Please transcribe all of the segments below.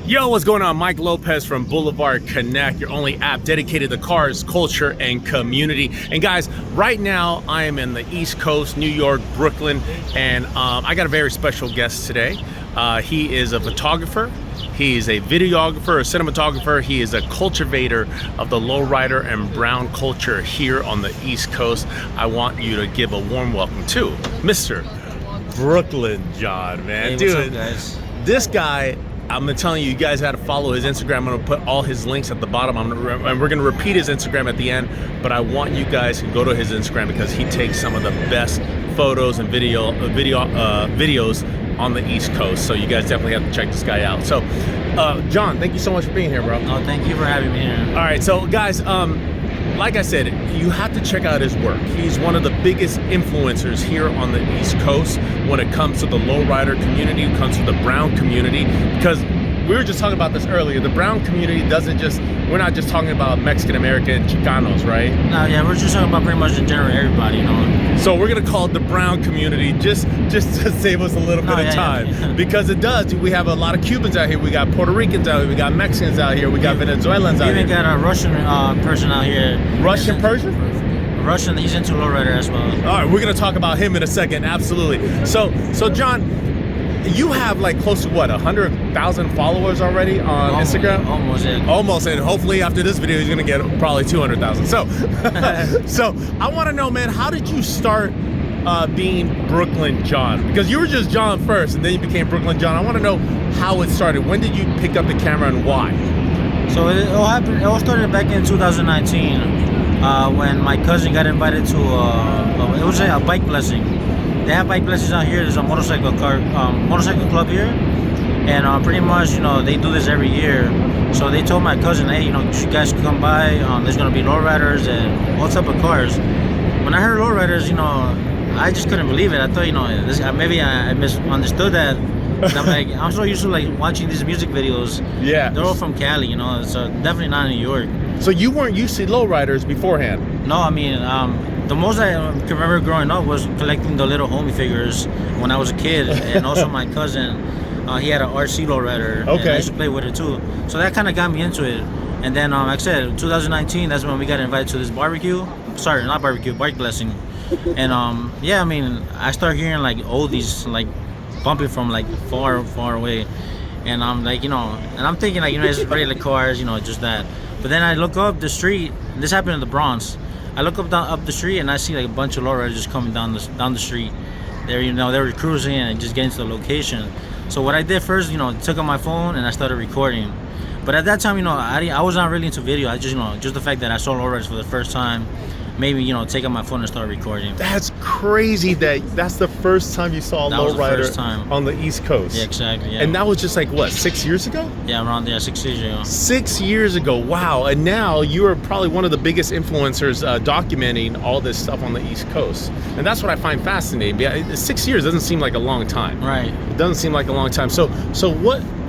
Yo, what's going on? Mike Lopez from Boulevard Connect, your only app dedicated to cars, culture, and community. And guys, right now I am in the East Coast, New York, Brooklyn, and I got a very special guest today. He is a photographer, he is a videographer, a cinematographer, he is a cultivator of the Lowrider and brown culture here on the East Coast. I want you to give a warm welcome to Mr. Brooklyn John, man. Hey, dude, what's up, guys? This guy, I'm telling you guys got to follow his Instagram. I'm gonna put all his links at the bottom. And we're gonna repeat his Instagram at the end. But I want you guys to go to his Instagram because he takes some of the best photos and videos on the East Coast. So you guys definitely have to check this guy out. So, John, thank you so much for being here, bro. Oh, thank you for having me here. All right, so guys, like I said, you have to check out his work. He's one of the biggest influencers here on the East Coast when it comes to the lowrider community, when it comes to the brown community, because we were just talking about this earlier. The brown community doesn't just, we're not just talking about Mexican American Chicanos, right? No, yeah, we're just talking about pretty much in general everybody, you know. So we're gonna call it the brown community just to save us a little bit of time. Yeah. Because it does. We have a lot of Cubans out here, we got Puerto Ricans out here, we got Mexicans out here, we got Venezuelans out here. We even got a Russian person out here. Russian Persian? Russian, he's into lowrider as well. All right, we're gonna talk about him in a second, absolutely. So John, you have like close to what, 100,000 followers already on Instagram? Almost, yeah. Almost, and hopefully after this video, he's gonna get probably 200,000. So, so I wanna know, man, how did you start being Brooklyn John? Because you were just John first, and then you became Brooklyn John. I wanna know how it started. When did you pick up the camera and why? So it all happened, it all started back in 2019 when my cousin got invited to, it was a bike blessing. They have bike blessings out here. There's a motorcycle club here, and pretty much, you know, they do this every year. So they told my cousin, hey, you know, you guys can come by. There's gonna be lowriders and all type of cars. When I heard lowriders, you know, I just couldn't believe it. I thought, you know, maybe I misunderstood that. And I'm like, I'm so used to like watching these music videos. Yeah, they're all from Cali, you know, so definitely not in New York. So you weren't used to lowriders beforehand? No, I mean, the most I can remember growing up was collecting the little homie figures when I was a kid, and also my cousin, he had an RC lowrider. Okay. And I used to play with it too. So that kind of got me into it. And then, like I said, in 2019, that's when we got invited to this barbecue. Sorry, not barbecue, bike blessing. And yeah, I mean, I started hearing like oldies, like bumping from like far, far away. And I'm like, you know, and I'm thinking like, you know, it's regular cars, you know, just that. But then I look up the street, and this happened in the Bronx. I look up the street and I see like a bunch of lowriders just coming down the street. They're, you know, they were cruising and just getting to the location. So what I did first, you know, took out my phone and I started recording. But at that time, you know, I was not really into video. I just, you know, just the fact that I saw lowriders for the first time, maybe, you know, take out my phone and start recording. That's crazy that's the first time you saw a lowrider on the East Coast. Yeah, exactly. Yeah. And that was just like, what, 6 years ago? Yeah, around there, 6 years ago. 6 years ago, wow. And now you are probably one of the biggest influencers documenting all this stuff on the East Coast. And that's what I find fascinating. 6 years doesn't seem like a long time. Right. It doesn't seem like a long time. So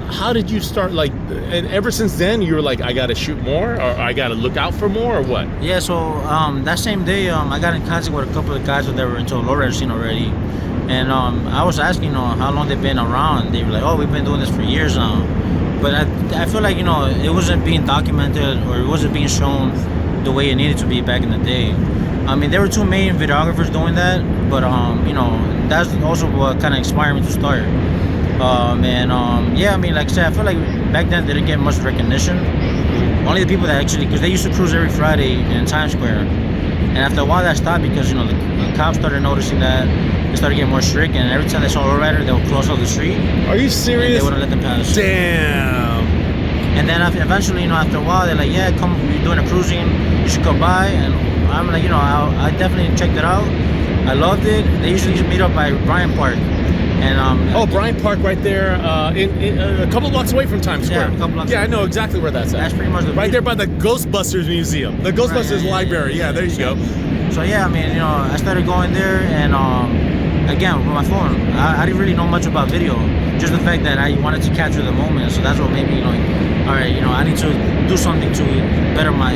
how did you start, like, and ever since then you were like, I gotta shoot more, or I gotta look out for more, or what? Yeah, so that same day, I got in contact with a couple of guys that were into the lowrider scene already. And I was asking, you know, how long they've been around. They were like, oh, we've been doing this for years now. But I feel like, you know, it wasn't being documented, or it wasn't being shown the way it needed to be back in the day. I mean, there were two main videographers doing that, but you know, that's also what kind of inspired me to start. Yeah, I mean, like I said, I feel like back then they didn't get much recognition. Only the people that actually, because they used to cruise every Friday in Times Square. And after a while that stopped because, you know, the cops started noticing that. They started getting more strict, and every time they saw a lowrider, they would close off the street. Are you serious? And they wouldn't let them pass. Damn. And then eventually, you know, after a while, they're like, yeah, come, we're doing a cruising, you should come by. And I'm like, you know, I definitely checked it out. I loved it. They usually meet up by Bryant Park. And Bryant Park right there, in a couple blocks away from Times Square. Yeah, a couple blocks. Yeah, I know exactly where that's at. That's pretty much right there by the Ghostbusters Museum, the Ghostbusters Library. Yeah, there you go. So yeah, I mean, you know, I started going there, and again, with my phone, I didn't really know much about video. Just the fact that I wanted to capture the moment. So that's what made me like, all right, I need to do something to better my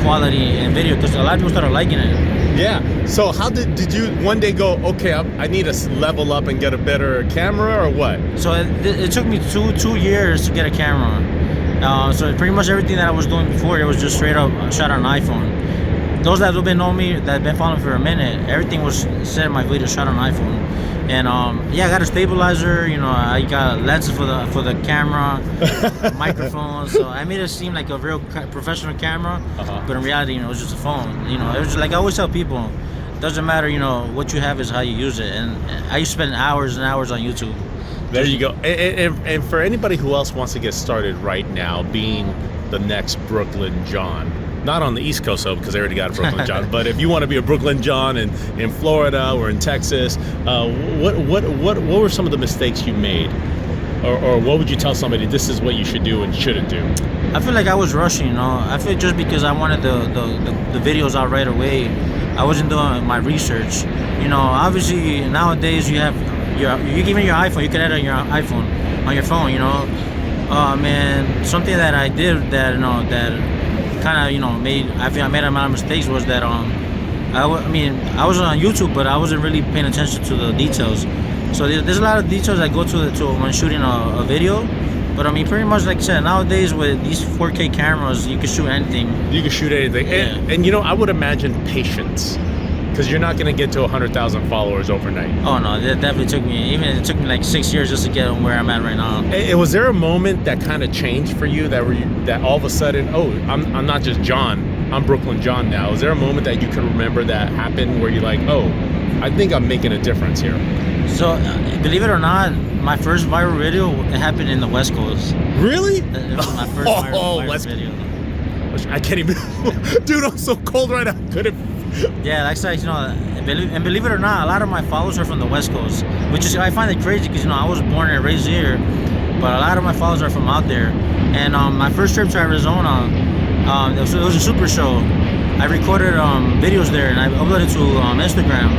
quality in video, because a lot of people started liking it. Yeah. So how did you one day go, okay, I need to level up and get a better camera, or what? So it took me two years to get a camera. So pretty much everything that I was doing before, it was just straight up shot on an iPhone. Those that have been know me, that have been following me for a minute, everything was said in my video shot on iPhone. And yeah, I got a stabilizer. I got lenses for the camera, microphone. So I made it seem like a real professional camera, but in reality, it was just a phone. It was just like I always tell people, it doesn't matter. What you have is how you use it. And I used to spend hours and hours on YouTube. There you go. And for anybody who else wants to get started right now, being the next Brooklyn John. Not on the East Coast, though, because they already got a Brooklyn John. But if you want to be a Brooklyn John in Florida or in Texas, what were some of the mistakes you made, or what would you tell somebody this is what you should do and shouldn't do? I feel like I was rushing. I feel just because I wanted the videos out right away, I wasn't doing my research. Obviously nowadays you have even your iPhone. You can edit on your iPhone on your phone. Man, something that I did that kind of I made a lot of mistakes was that I was on YouTube, but I wasn't really paying attention to the details. So there's a lot of details that go to when shooting a video. But pretty much like I said, nowadays with these 4K cameras, you can shoot anything. You can shoot anything. Yeah. And I would imagine patience, because you're not going to get to 100,000 followers overnight. Oh no, that definitely took me. It took me like 6 years just to get where I'm at right now. Was there a moment that kind of changed for you that all of a sudden, oh, I'm not just John, I'm Brooklyn John now? Is there a moment that you can remember that happened where you're like, oh, I think I'm making a difference here? So believe it or not, my first viral video, it happened in the West Coast. Really? It was my first viral video. I can't even. Dude, I'm so cold right now. Couldn't. Yeah, like I said, and believe it or not, a lot of my followers are from the West Coast, which is, I find it crazy because I was born and raised here, but a lot of my followers are from out there. And my first trip to Arizona, it was a super show. I recorded videos there and I uploaded to Instagram.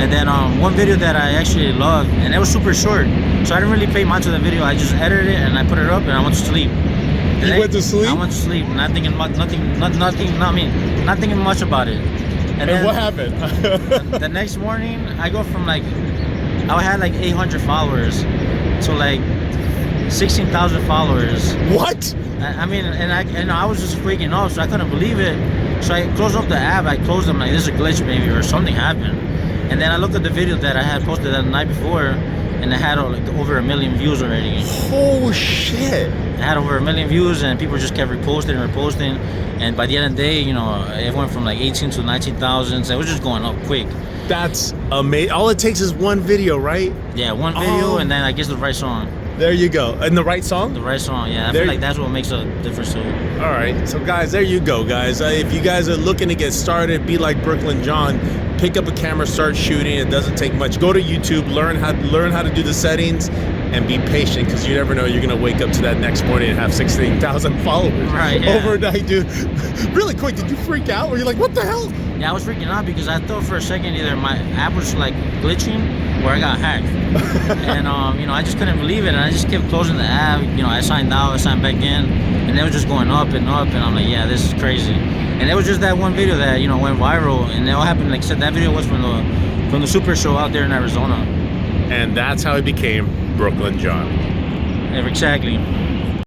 And then one video that I actually loved, and it was super short, so I didn't really pay much of the video. I just edited it and I put it up and I went to sleep. You went to sleep? I went to sleep, not thinking much about it. And then what happened? the next morning, I go from I had like 800 followers to like 16,000 followers. What? I was just freaking out, so I couldn't believe it. So I closed off the app. I closed them like this is a glitch maybe or something happened. And then I looked at the video that I had posted the night before, and it had over 1 million views already. Oh shit! It had over 1 million views, and people just kept reposting. And by the end of the day, it went from like 18 to 19,000. So it was just going up quick. That's amazing. All it takes is one video, right? Yeah, one video, and then I guess the right song. There you go. And the right song? The right song, yeah. I feel like that's what makes a difference too. All right. So, guys, there you go, guys. If you guys are looking to get started, be like Brooklyn John. Pick up a camera, start shooting. It doesn't take much. Go to YouTube, learn how to do the settings, and be patient, because you never know, you're going to wake up to that next morning and have 16,000 followers overnight, dude. Really quick, did you freak out? Were you like, what the hell? Yeah, I was freaking out because I thought for a second either my app was like glitching or I got hacked. And I just couldn't believe it, and I just kept closing the app. I signed out, I signed back in, and it was just going up and up, and I'm like, yeah, this is crazy. And it was just that one video that went viral, and it all happened. Like I said, that video was from the Super Show out there in Arizona. And that's how he became Brooklyn John. Exactly.